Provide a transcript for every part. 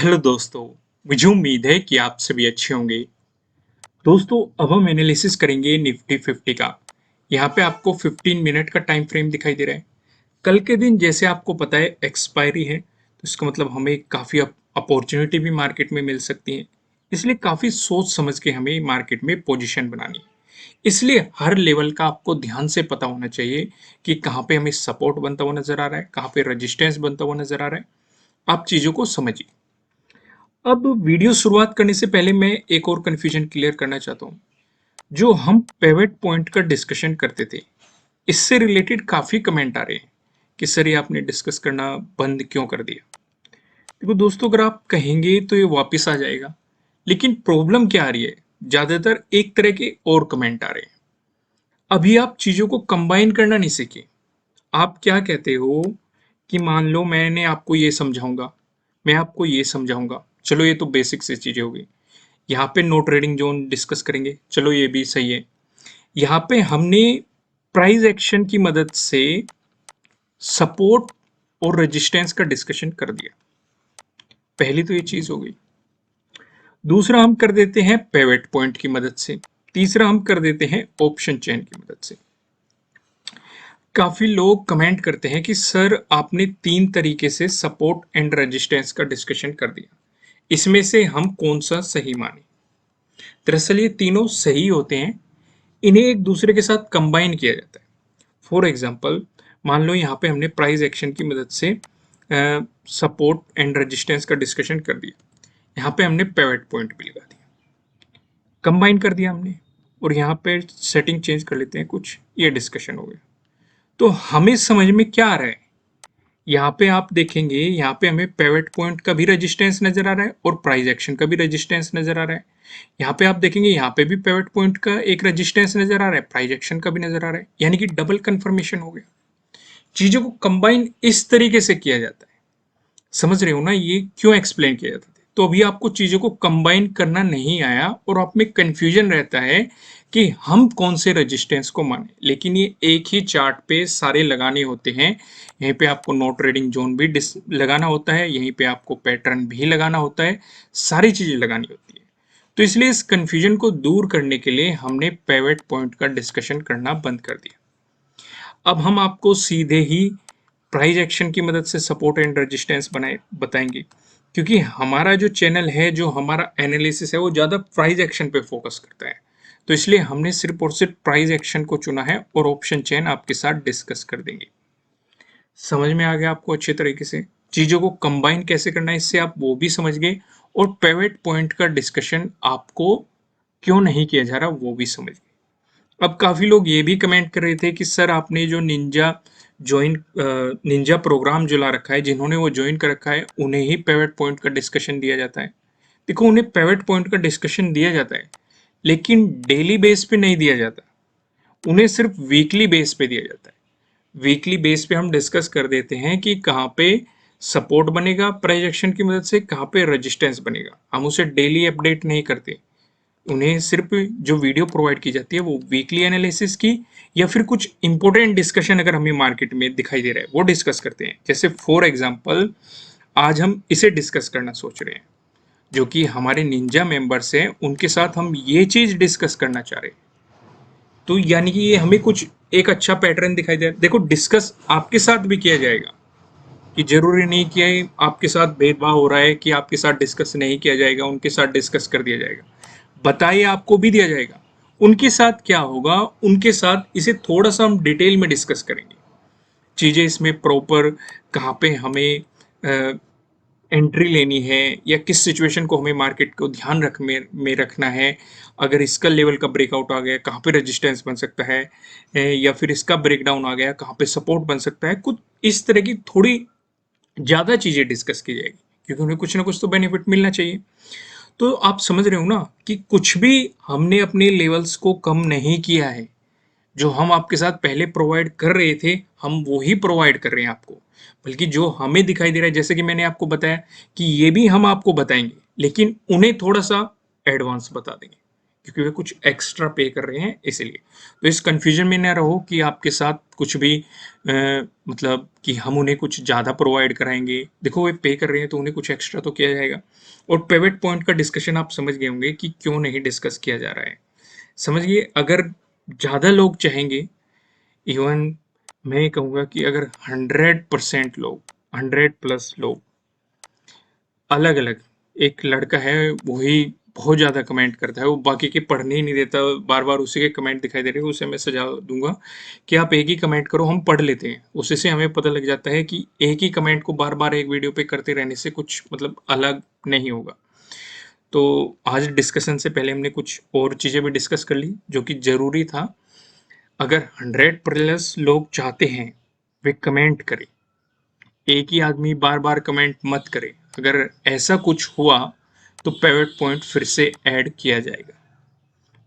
Hello दोस्तों। मुझे उम्मीद है कि आप सभी अच्छे होंगे। दोस्तों, अब हम एनालिसिस करेंगे निफ्टी 50 का। यहाँ पे आपको 15 मिनट का टाइम फ्रेम दिखाई दे रहा है। कल के दिन जैसे आपको पता है एक्सपायरी है, तो इसका मतलब हमें काफ़ी अपॉर्चुनिटी भी मार्केट में मिल सकती है। इसलिए काफ़ी सोच समझ के हमें मार्केट में पोजीशन बनानी है। इसलिए हर लेवल का आपको ध्यान से पता होना चाहिए कि कहाँ पे हमें सपोर्ट बनता हुआ नजर आ रहा है, कहाँ पे रेजिस्टेंस बनता हुआ नजर आ रहा है। आप चीज़ों को समझिए। अब वीडियो शुरुआत करने से पहले मैं एक और कन्फ्यूजन क्लियर करना चाहता हूँ। जो हम पिवट पॉइंट का डिस्कशन करते थे, इससे रिलेटेड काफ़ी कमेंट आ रहे हैं कि सर ये आपने डिस्कस करना बंद क्यों कर दिया। देखो दोस्तों, अगर आप कहेंगे तो ये वापस आ जाएगा, लेकिन प्रॉब्लम क्या आ रही है, ज़्यादातर एक तरह के और कमेंट आ रहे हैं। अभी आप चीज़ों को कंबाइन करना नहीं सीखे। आप क्या कहते हो कि मान लो मैंने आपको ये समझाऊंगा, मैं आपको ये समझाऊंगा, चलो ये तो बेसिक सी चीज़ें हो गई। यहाँ पे नो ट्रेडिंग जोन डिस्कस करेंगे, चलो ये भी सही है। यहाँ पे हमने प्राइस एक्शन की मदद से सपोर्ट और रेजिस्टेंस का डिस्कशन कर दिया। पहली तो ये चीज हो गई। दूसरा हम कर देते हैं पेवेट पॉइंट की मदद से। तीसरा हम कर देते हैं ऑप्शन चेन की मदद से। काफी लोग कमेंट करते हैं कि सर आपने तीन तरीके से सपोर्ट एंड रेजिस्टेंस का डिस्कशन कर दिया, इसमें से हम कौन सा सही माने। दरअसल ये तीनों सही होते हैं, इन्हें एक दूसरे के साथ कंबाइन किया जाता है। फॉर एग्जाम्पल, मान लो यहाँ पे हमने प्राइस एक्शन की मदद से सपोर्ट एंड रेजिस्टेंस का डिस्कशन कर दिया, यहाँ पे हमने पेवेट पॉइंट भी लगा दिया, कंबाइन कर दिया हमने। और यहाँ पे सेटिंग चेंज कर लेते हैं कुछ, ये डिस्कशन हो गया। तो हमें समझ में क्या आ रहा है, यहाँ पे आप देखेंगे, यहाँ पे हमें पेवेट पॉइंट का भी रेजिस्टेंस नजर आ रहा है और प्राइस एक्शन का भी रेजिस्टेंस नजर आ रहा है। यहाँ पे आप देखेंगे, यहाँ पे भी पेवेट पॉइंट का एक रेजिस्टेंस नजर आ रहा है, प्राइस एक्शन का भी नजर आ रहा है, यानी कि डबल कंफर्मेशन हो गया। चीजों को कंबाइन इस तरीके से किया जाता है। समझ रहे हो ना ये क्यों एक्सप्लेन किया जाता है। तो अभी आपको चीजों को कंबाइन करना नहीं आया और आप में कंफ्यूजन रहता है कि हम कौन से रेजिस्टेंस को माने, लेकिन ये एक ही चार्ट पे सारे लगाने होते हैं। यहीं पे आपको नो ट्रेडिंग जोन भी लगाना होता है, यहीं पे आपको पैटर्न भी लगाना होता है, सारी चीजें लगानी होती है। तो इसलिए इस कंफ्यूजन को दूर करने के लिए हमने पिवट पॉइंट का डिस्कशन करना बंद कर दिया। अब हम आपको सीधे ही प्राइस एक्शन की मदद से सपोर्ट एंड रेजिस्टेंस बनाए बताएंगे, क्योंकि हमारा जो चैनल है, जो हमारा एनालिसिस है, वो ज़्यादा प्राइस एक्शन पे फोकस करता है। तो इसलिए हमने सिर्फ और सिर्फ प्राइस एक्शन को चुना है और ऑप्शन चेन आपके साथ डिस्कस कर देंगे। समझ में आ गया आपको अच्छे तरीके से चीज़ों को कंबाइन कैसे करना है, इससे आप वो भी समझ गए। और पिवट पॉइंट का डिस्कशन आपको क्यों नहीं किया जा रहा वो भी समझ गए। अब काफ़ी लोग ये भी कमेंट कर रहे थे कि सर आपने जो निंजा प्रोग्राम जो ला रखा है, जिन्होंने वो ज्वाइन कर रखा है उन्हें ही पिवट पॉइंट का डिस्कशन दिया जाता है। देखो, उन्हें पिवट पॉइंट का डिस्कशन दिया जाता है, लेकिन डेली बेस पे नहीं दिया जाता, उन्हें सिर्फ वीकली बेस पे दिया जाता है। वीकली बेस पे हम डिस्कस कर देते हैं कि कहाँ पे सपोर्ट बनेगा प्राइस एक्शन की मदद से, कहाँ पे रेजिस्टेंस बनेगा। हम उसे डेली अपडेट नहीं करते, उन्हें सिर्फ जो वीडियो प्रोवाइड की जाती है वो वीकली एनालिसिस की, या फिर कुछ इंपॉर्टेंट डिस्कशन अगर हमें मार्केट में दिखाई दे रहा है वो डिस्कस करते हैं। जैसे फॉर एग्जांपल, आज हम इसे डिस्कस करना सोच रहे हैं, जो कि हमारे निंजा मेंबर्स हैं, उनके साथ हम ये चीज डिस्कस करना चाह रहे हैं। तो यानी कि ये हमें कुछ एक अच्छा पैटर्न दिखाई दे रहा है। देखो, डिस्कस आपके साथ भी किया जाएगा, कि जरूरी नहीं कि आपके साथ भेदभाव हो रहा है कि आपके साथ डिस्कस नहीं किया जाएगा, उनके साथ डिस्कस कर दिया जाएगा। बताइए, आपको भी दिया जाएगा। उनके साथ क्या होगा, उनके साथ इसे थोड़ा सा हम डिटेल में डिस्कस करेंगे। चीज़ें इसमें प्रॉपर कहाँ पे हमें एंट्री लेनी है, या किस सिचुएशन को हमें मार्केट को ध्यान में रखना है। अगर इसका लेवल का ब्रेकआउट आ गया, कहाँ पे रेजिस्टेंस बन सकता है, या फिर इसका ब्रेकडाउन आ गया, कहाँ पे सपोर्ट बन सकता है। कुछ इस तरह की थोड़ी ज़्यादा चीज़ें डिस्कस की जाएगी, क्योंकि उन्हें कुछ ना कुछ तो बेनिफिट मिलना चाहिए। तो आप समझ रहे हो ना कि कुछ भी हमने अपने लेवल्स को कम नहीं किया है। जो हम आपके साथ पहले प्रोवाइड कर रहे थे, हम वो ही प्रोवाइड कर रहे हैं आपको। बल्कि जो हमें दिखाई दे रहा है, जैसे कि मैंने आपको बताया कि ये भी हम आपको बताएंगे, लेकिन उन्हें थोड़ा सा एडवांस बता देंगे, क्योंकि वे कुछ एक्स्ट्रा पे कर रहे हैं इसलिए। तो इस कंफ्यूजन में ना रहो कि आपके साथ कुछ भी मतलब कि हम उन्हें कुछ ज़्यादा प्रोवाइड कराएंगे। देखो वे पे कर रहे हैं तो उन्हें कुछ एक्स्ट्रा तो किया जाएगा। और पिवट पॉइंट का डिस्कशन आप समझ गए होंगे कि क्यों नहीं डिस्कस किया जा रहा है। समझिए, अगर ज़्यादा लोग चाहेंगे, इवन मैं ये कहूँगा कि अगर 100% लोग, 100+ लोग अलग अलग, एक लड़का है वही बहुत ज़्यादा कमेंट करता है, वो बाकी के पढ़ने ही नहीं देता, बार बार उसी के कमेंट दिखाई दे रहे हैं, उसे मैं सजा दूंगा कि आप एक ही कमेंट करो, हम पढ़ लेते हैं। उसी से हमें पता लग जाता है कि एक ही कमेंट को बार बार एक वीडियो पे करते रहने से कुछ मतलब अलग नहीं होगा। तो आज डिस्कशन से पहले हमने कुछ और चीज़ें भी डिस्कस कर ली जो कि ज़रूरी था। अगर 100+ लोग चाहते हैं वे कमेंट करें, एक ही आदमी बार बार कमेंट मत करे। अगर ऐसा कुछ हुआ तो पिवट पॉइंट फिर से ऐड किया जाएगा,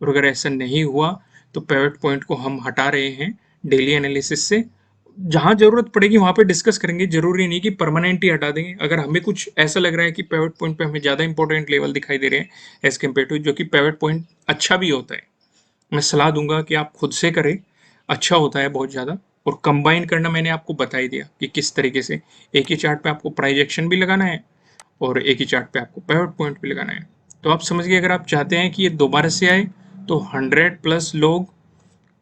और अगर ऐसा नहीं हुआ तो पिवट पॉइंट को हम हटा रहे हैं डेली एनालिसिस से। जहां जरूरत पड़ेगी वहां पे डिस्कस करेंगे, जरूरी नहीं कि परमानेंट ही हटा देंगे। अगर हमें कुछ ऐसा लग रहा है कि पिवट पॉइंट पे हमें ज्यादा इंपॉर्टेंट लेवल दिखाई दे रहे हैं एज कम्पेयर टू, जो कि पिवट पॉइंट अच्छा भी होता है, मैं सलाह दूंगा कि आप खुद से करें, अच्छा होता है बहुत ज़्यादा। और कंबाइन करना मैंने आपको बता ही दिया कि किस तरीके से एक ही चार्ट पे आपको प्राइस एक्शन भी लगाना है और एक ही चार्ट पे आपको पिवट पॉइंट भी लगाना है। तो आप समझ गए, अगर आप चाहते हैं कि ये दोबारा से आए तो 100+ लोग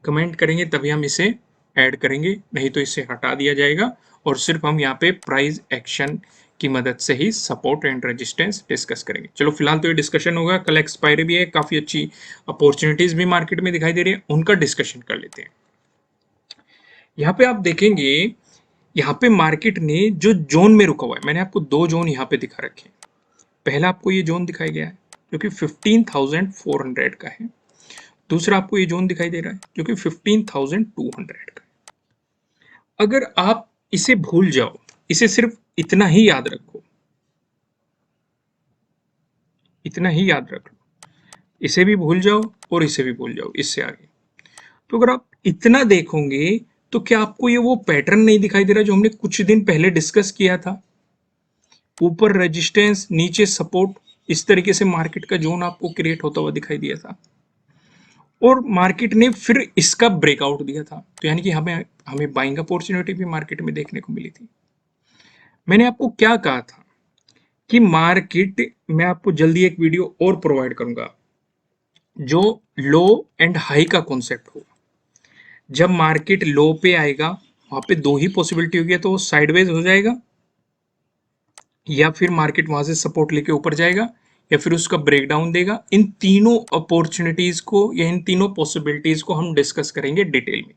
कमेंट करेंगे तभी हम इसे ऐड करेंगे, नहीं तो इसे हटा दिया जाएगा और सिर्फ हम यहाँ पे प्राइस एक्शन की मदद से ही सपोर्ट एंड रेजिस्टेंस डिस्कस करेंगे। चलो फिलहाल तो ये डिस्कशन होगा, कल एक्सपायरी भी है, काफी अच्छी अपॉर्चुनिटीज भी मार्केट में दिखाई दे रही है, उनका डिस्कशन कर लेते हैं। यहाँ पे आप देखेंगे, यहाँ पे मार्केट ने जो जोन में रुका हुआ है, मैंने आपको दो जोन यहाँ पे दिखा रखे हैं। पहला आपको ये जोन दिखाया गया है जो कि 15,400 का है। दूसरा आपको ये जोन दिखाई दे रहा है जो कि 15,200 का है। अगर आप इसे भूल जाओ, इसे सिर्फ इतना ही याद रखो, इतना ही याद रख लो, इसे भी भूल जाओ और इसे भी भूल जाओ इससे आगे। तो अगर आप इतना देखोगे तो क्या आपको ये वो पैटर्न नहीं दिखाई दे रहा जो हमने कुछ दिन पहले डिस्कस किया था? ऊपर रेजिस्टेंस, नीचे सपोर्ट, इस तरीके से मार्केट का जोन आपको क्रिएट होता हुआ दिखाई दिया था और मार्केट ने फिर इसका ब्रेकआउट दिया था। तो यानी कि हमें हमें बाइंग अपॉर्चुनिटी भी मार्केट में देखने को मिली थी। मैंने आपको क्या कहा था कि मार्केट, मैं आपको जल्दी एक वीडियो और प्रोवाइड करूंगा जो लो एंड हाई का कॉन्सेप्ट होगा। जब मार्केट लो पे आएगा वहां पे दो ही पॉसिबिलिटी होगी, तो वो साइडवेज हो जाएगा या फिर मार्केट वहां से सपोर्ट लेके ऊपर जाएगा या फिर उसका ब्रेकडाउन देगा। इन तीनों अपॉर्चुनिटीज को या इन तीनों पॉसिबिलिटीज को हम डिस्कस करेंगे डिटेल में।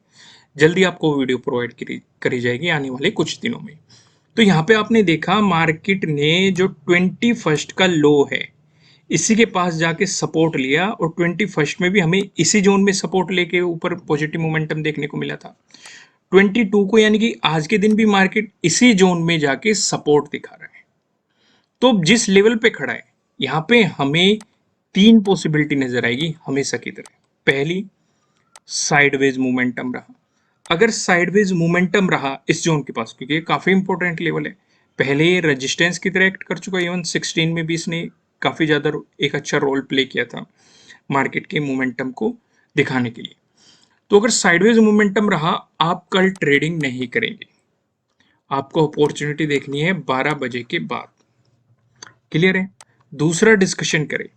जल्दी आपको वीडियो प्रोवाइड करी जाएगी आने वाले कुछ दिनों में। तो यहाँ पे आपने देखा मार्केट ने जो 21st का लो है इसी के पास जाके सपोर्ट लिया और 21st में भी हमें इसी जोन में सपोर्ट लेके ऊपर पॉजिटिव मोमेंटम देखने को मिला था। 22 को यानी कि आज के दिन भी मार्केट इसी जोन में जाके सपोर्ट दिखा रहा है। तो जिस लेवल पे खड़ा है यहाँ पे हमें तीन पॉसिबिलिटी नजर आएगी हमेशा की तरह। पहली, साइडवेज मोमेंटम रहा। अगर साइडवेज मोमेंटम रहा इस जोन के पास, क्योंकि ये काफी इंपॉर्टेंट लेवल है, पहले ये रेजिस्टेंस की तरह एक्ट कर चुका है, इवन 16 में भी इसने काफी ज्यादा एक अच्छा रोल प्ले किया था मार्केट के मोमेंटम को दिखाने के लिए। तो अगर साइडवेज मोमेंटम रहा, आप कल ट्रेडिंग नहीं करेंगे, आपको अपॉर्चुनिटी देखनी है 12 बजे के बाद। क्लियर है? दूसरा डिस्कशन करें,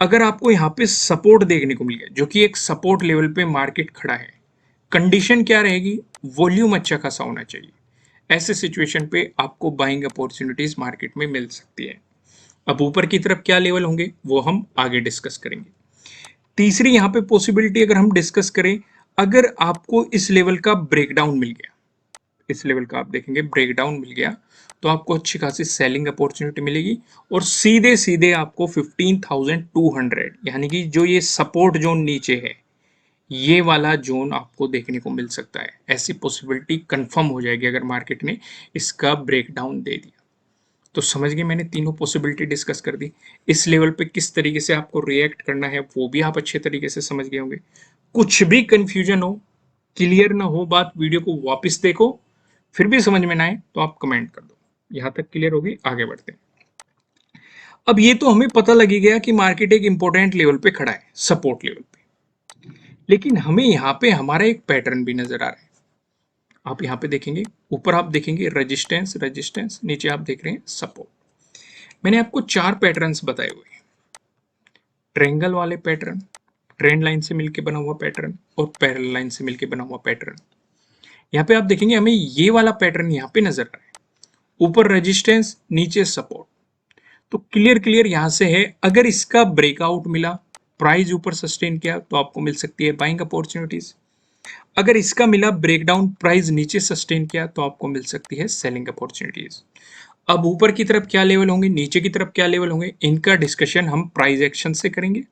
अगर आपको यहाँ पे सपोर्ट देखने को मिल गया जो कि एक सपोर्ट लेवल पे मार्केट खड़ा है, कंडीशन क्या रहेगी? वॉल्यूम अच्छा खासा होना चाहिए। ऐसे सिचुएशन पे आपको बाइंग अपॉर्चुनिटीज मार्केट में मिल सकती है। अब ऊपर की तरफ क्या लेवल होंगे वो हम आगे डिस्कस करेंगे। तीसरी यहाँ पे पॉसिबिलिटी अगर हम डिस्कस करें, अगर आपको इस लेवल का ब्रेकडाउन मिल गया, इस लेवल का आप देखेंगे ब्रेकडाउन मिल गया, तो आपको अच्छी खासी सेलिंग अपॉर्चुनिटी मिलेगी और सीधे सीधे आपको 15,200 यानी कि जो ये सपोर्ट जोन नीचे है ये वाला जोन आपको देखने को मिल सकता है। ऐसी पॉसिबिलिटी कंफर्म हो जाएगी अगर मार्केट ने इसका ब्रेकडाउन दे दिया। तो समझ गए, मैंने तीनों पॉसिबिलिटी डिस्कस कर दी। इस लेवल पे किस तरीके से आपको रिएक्ट करना है वो भी आप अच्छे तरीके से समझ गए होंगे। कुछ भी कंफ्यूजन हो, क्लियर ना हो बात, वीडियो को वापस देखो, फिर भी समझ में ना आए तो आप कमेंट कर दो। यहां तक क्लियर होगी, आगे बढ़ते हैं। अब ये तो हमें पता लग ही गया कि मार्केट एक इंपॉर्टेंट लेवल पे खड़ा है, सपोर्ट लेवल पे, लेकिन हमें यहाँ पे हमारा एक पैटर्न भी नजर आ रहा है। आप यहाँ पे देखेंगे, ऊपर आप देखेंगे रेजिस्टेंस रेजिस्टेंस, नीचे आप देख रहे हैं सपोर्ट। मैंने आपको 4 पैटर्न्स बताए हुए हैं, ट्रायंगल वाले पैटर्न, ट्रेंड लाइन से मिलकर बना हुआ पैटर्न और पैरेलल लाइन से मिलकर बना हुआ पैटर्न। यहाँ पे आप देखेंगे हमें ये वाला पैटर्न यहाँ पे नजर आ रहा है, ऊपर रेजिस्टेंस नीचे सपोर्ट। तो क्लियर क्लियर यहां से है, अगर इसका ब्रेकआउट मिला, प्राइस ऊपर सस्टेन किया, तो आपको मिल सकती है बाइंग अपॉर्चुनिटीज। अगर इसका मिला ब्रेकडाउन, प्राइस नीचे सस्टेन किया, तो आपको मिल सकती है सेलिंग अपॉर्चुनिटीज। अब ऊपर की तरफ क्या लेवल होंगे, नीचे की तरफ क्या लेवल होंगे, इनका डिस्कशन हम प्राइस एक्शन से करेंगे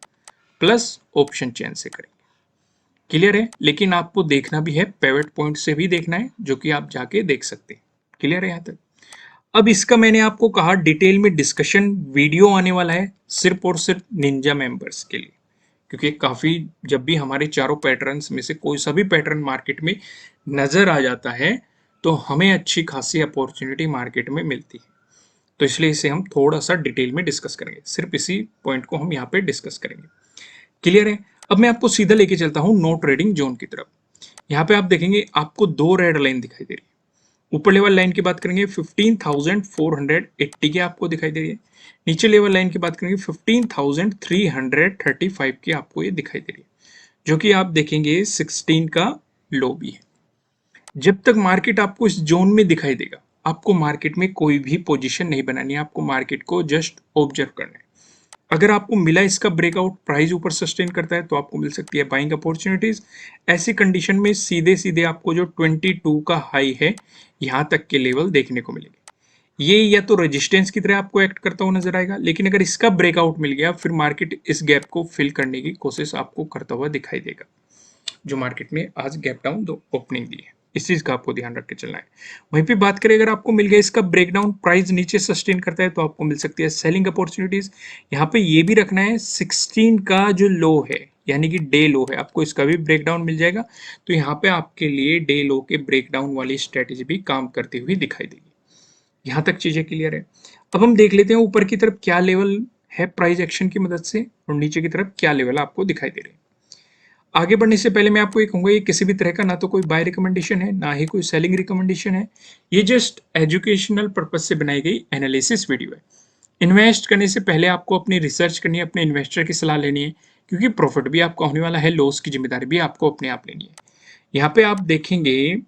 प्लस ऑप्शन चेन से करेंगे। क्लियर है? लेकिन आपको देखना भी है, पिवट पॉइंट से भी देखना है, जो कि आप जाके देख सकते हैं। क्लियर है यहां तक? अब इसका मैंने आपको कहा डिटेल में डिस्कशन वीडियो आने वाला है सिर्फ और सिर्फ निंजा मेंबर्स के लिए, क्योंकि काफी, जब भी हमारे चारों पैटर्न्स में से कोई सा भी पैटर्न मार्केट में नजर आ जाता है तो हमें अच्छी खासी अपॉर्चुनिटी मार्केट में मिलती है। तो इसलिए इसे हम थोड़ा सा डिटेल में डिस्कस करेंगे, सिर्फ इसी पॉइंट को हम यहाँ पे डिस्कस करेंगे। क्लियर है? अब मैं आपको सीधा लेके चलता हूँ नो ट्रेडिंग जोन की तरफ। यहाँ पे आप देखेंगे आपको 2 रेड लाइन दिखाई दे रही है। ऊपर लेवल लाइन की बात करेंगे 15,480 की आपको दिखाई दे रही है, नीचे लेवल लाइन की बात करेंगे 15,335 की आपको ये दिखाई दे रही है, जो कि आप देखेंगे 16 का लो भी है। जब तक मार्केट आपको इस जोन में दिखाई देगा, आपको मार्केट में कोई भी पोजीशन नहीं बनानी है, आपको मार्केट को जस्ट ऑब्जर्व करना है। अगर आपको मिला इसका ब्रेकआउट, प्राइस ऊपर सस्टेन करता है, तो आपको मिल सकती है बाइंग अपॉर्चुनिटीज। ऐसी कंडीशन में सीधे सीधे आपको जो 22 का हाई है, यहां तक के लेवल देखने को मिलेंगे। ये या तो रेजिस्टेंस की तरह आपको एक्ट करता हुआ नजर आएगा, लेकिन अगर इसका ब्रेकआउट मिल गया, फिर मार्केट इस गैप को फिल करने की कोशिश आपको करता हुआ दिखाई देगा, जो मार्केट ने आज गैप डाउन दो ओपनिंग दी है। इस चीज का आपको ध्यान रख के चलना है। वहीं पे बात करें, अगर आपको मिल गया इसका ब्रेकडाउन, प्राइस नीचे सस्टेन करता है, तो आपको मिल सकती है सेलिंग अपॉर्चुनिटीज। यहाँ पे ये भी रखना है 16 का जो लो है, यानी कि डे लो है, आपको इसका भी ब्रेकडाउन मिल जाएगा, तो यहाँ पे आपके लिए डे लो के ब्रेकडाउन वाली स्ट्रेटेजी भी काम करती हुई दिखाई देगी। यहाँ तक चीजें क्लियर है? अब हम देख लेते हैं ऊपर की तरफ क्या लेवल है प्राइस एक्शन की मदद से, और नीचे की तरफ क्या लेवल आपको दिखाई दे रहे हैं। आगे बढ़ने से पहले मैं आपको ये कहूंगा, ये किसी भी तरह का ना तो कोई बाय रिकमेंडेशन है, ना ही कोई सेलिंग रिकमेंडेशन है। ये जस्ट एजुकेशनल पर्पज से बनाई गई एनालिसिस वीडियो है। इन्वेस्ट करने से पहले आपको अपनी रिसर्च करनी है, अपने इन्वेस्टर की सलाह लेनी है, क्योंकि प्रॉफिट भी आपका होने वाला है, लॉस की जिम्मेदारी भी आपको अपने आप लेनी है। यहाँ पे आप देखेंगे,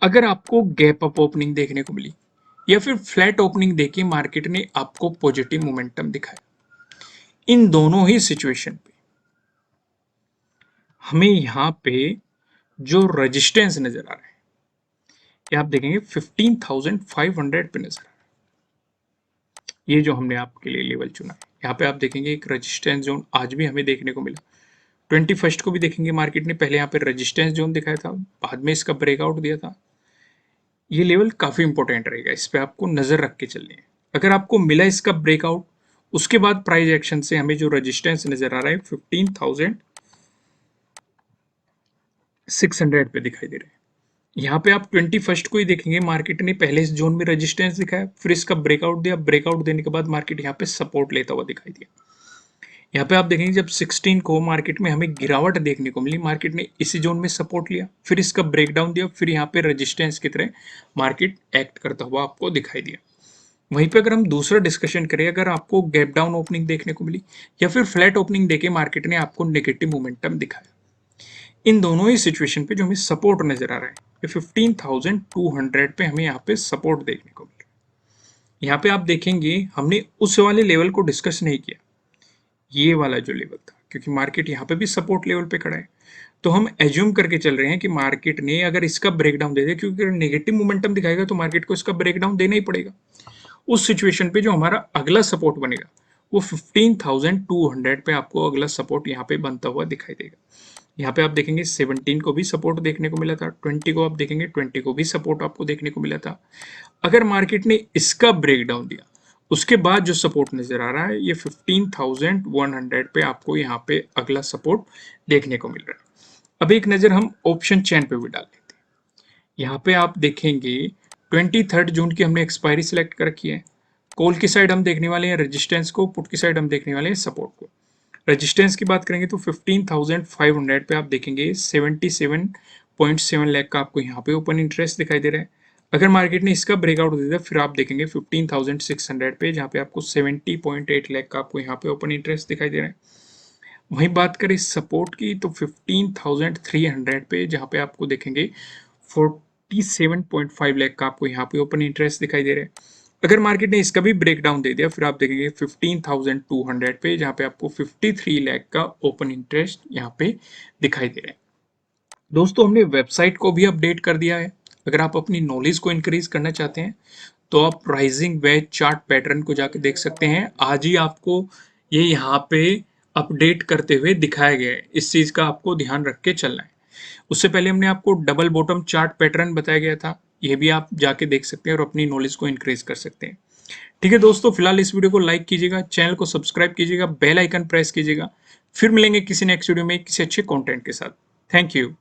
अगर आपको गैप अप ओपनिंग देखने को मिली या फिर फ्लैट ओपनिंग देखी, मार्केट ने आपको पॉजिटिव मोमेंटम दिखाया, इन दोनों ही सिचुएशन पे हमें यहाँ पे जो रेजिस्टेंस नजर आ रहा है, ये आप देखेंगे 15,500 पे नजर आ रहा है। ये जो हमने आपके लिए लेवल चुना है, यहाँ पे आप देखेंगे एक रेजिस्टेंस जोन आज भी हमें देखने को मिला। 21 को भी देखेंगे, मार्केट ने पहले यहाँ पे रेजिस्टेंस जोन दिखाया था, बाद में इसका ब्रेकआउट दिया था। ये लेवल काफी इंपॉर्टेंट रहेगा, इस पे आपको नजर रख के चलनी है। अगर आपको मिला इसका ब्रेकआउट, उसके बाद प्राइस एक्शन से हमें जो रेजिस्टेंस नजर आ रहा है 15,600 पे दिखाई दे रहा है। यहाँ पे आप 21 को ही देखेंगे, मार्केट ने पहले इस जोन में रेजिस्टेंस दिखाया, फिर इसका ब्रेकआउट दिया, ब्रेकआउट देने के बाद मार्केट यहाँ पे सपोर्ट लेता हुआ दिखाई दिया। यहाँ पे आप देखेंगे जब 16 को मार्केट में हमें गिरावट देखने को मिली, मार्केट ने इसी जोन में सपोर्ट लिया, फिर इसका ब्रेकडाउन दिया, फिर यहाँ पे रेजिस्टेंस की तरह मार्केट एक्ट करता हुआ आपको दिखाई दिया। वहीं पे अगर हम दूसरा डिस्कशन करें, अगर आपको गैप डाउन ओपनिंग देखने को मिली या फिर फ्लैट ओपनिंग देके मार्केट ने आपको नेगेटिव मोमेंटम दिखाया, इन दोनों ही सिचुएशन पे जो हमें सपोर्ट नजर आ रहा है, ये 15,200 पे हमें यहाँ पे सपोर्ट देखने को मिल रहा है। यहाँ पे आप देखेंगे हमने उस वाले लेवल को डिस्कस नहीं किया, ये वाला जो लेवल था, क्योंकि मार्केट यहाँ पे भी सपोर्ट लेवल पे खड़ा है, तो हम एज्यूम करके चल रहे हैं कि मार्केट ने अगर इसका ब्रेकडाउन दे दे, क्योंकि अगर नेगेटिव मोमेंटम दिखाएगा तो मार्केट को इसका ब्रेकडाउन देना ही पड़ेगा। उस सिचुएशन पे जो हमारा अगला सपोर्ट बनेगा वो 15,200 पे आपको अगला सपोर्ट यहाँ पे बनता हुआ दिखाई देगा। यहाँ पे आप देखेंगे 17 को भी सपोर्ट देखने को मिला था, 20 को आप देखेंगे 20 को भी सपोर्ट आपको देखने को मिला था। अगर मार्केट ने इसका ब्रेकडाउन दिया, उसके बाद जो सपोर्ट नजर आ रहा है ये 15,100 पे आपको यहाँ पे अगला सपोर्ट देखने को मिल रहा है। अब एक नजर हम ऑप्शन चेन पे भी डाल लेते हैं। यहाँ पे आप देखेंगे 23 जून की हमने एक्सपायरी सिलेक्ट कर रखी है, कॉल की साइड हम देखने वाले हैं रेजिस्टेंस को, पुट की साइड हम देखने वाले हैं सपोर्ट को। रेजिस्टेंस की बात करेंगे तो 15,500 पे आप देखेंगे 77.7 लाख का आपको यहाँ पे ओपन इंटरेस्ट दिखाई दे रहा है। अगर मार्केट ने इसका ब्रेकआउट दे दिया फिर आप देखेंगे 15,600 पे, जहाँ पे आपको 70.8 लाख का आपको यहाँ पे ओपन इंटरेस्ट दिखाई दे रहा है। वहीं बात करें सपोर्ट की तो 15,300 पे, जहाँ पे आपको देखेंगे 47.5 लाख का आपको यहाँ पे ओपन इंटरेस्ट दिखाई दे रहा है। अगर मार्केट ने इसका भी ब्रेकडाउन दे दिया फिर आप देखेंगे 15,200 पे, जहाँ पे आपको 53 लाख का ओपन इंटरेस्ट यहाँ पे दिखाई दे रहा है। दोस्तों हमने वेबसाइट को भी अपडेट कर दिया है। अगर आप अपनी नॉलेज को इंक्रीज करना चाहते हैं तो आप राइजिंग वेज चार्ट पैटर्न को जाके देख सकते हैं। आज ही आपको ये यहाँ पे अपडेट करते हुए दिखाया गया है, इस चीज का आपको ध्यान रख के चलना है। उससे पहले हमने आपको डबल बॉटम चार्ट पैटर्न बताया गया था, ये भी आप जाके देख सकते हैं और अपनी नॉलेज को इंक्रीज कर सकते हैं। ठीक है दोस्तों, फिलहाल इस वीडियो को लाइक कीजिएगा, चैनल को सब्सक्राइब कीजिएगा, बेल आइकन प्रेस कीजिएगा। फिर मिलेंगे किसी नेक्स्ट वीडियो में किसी अच्छे कंटेंट के साथ। Thank you.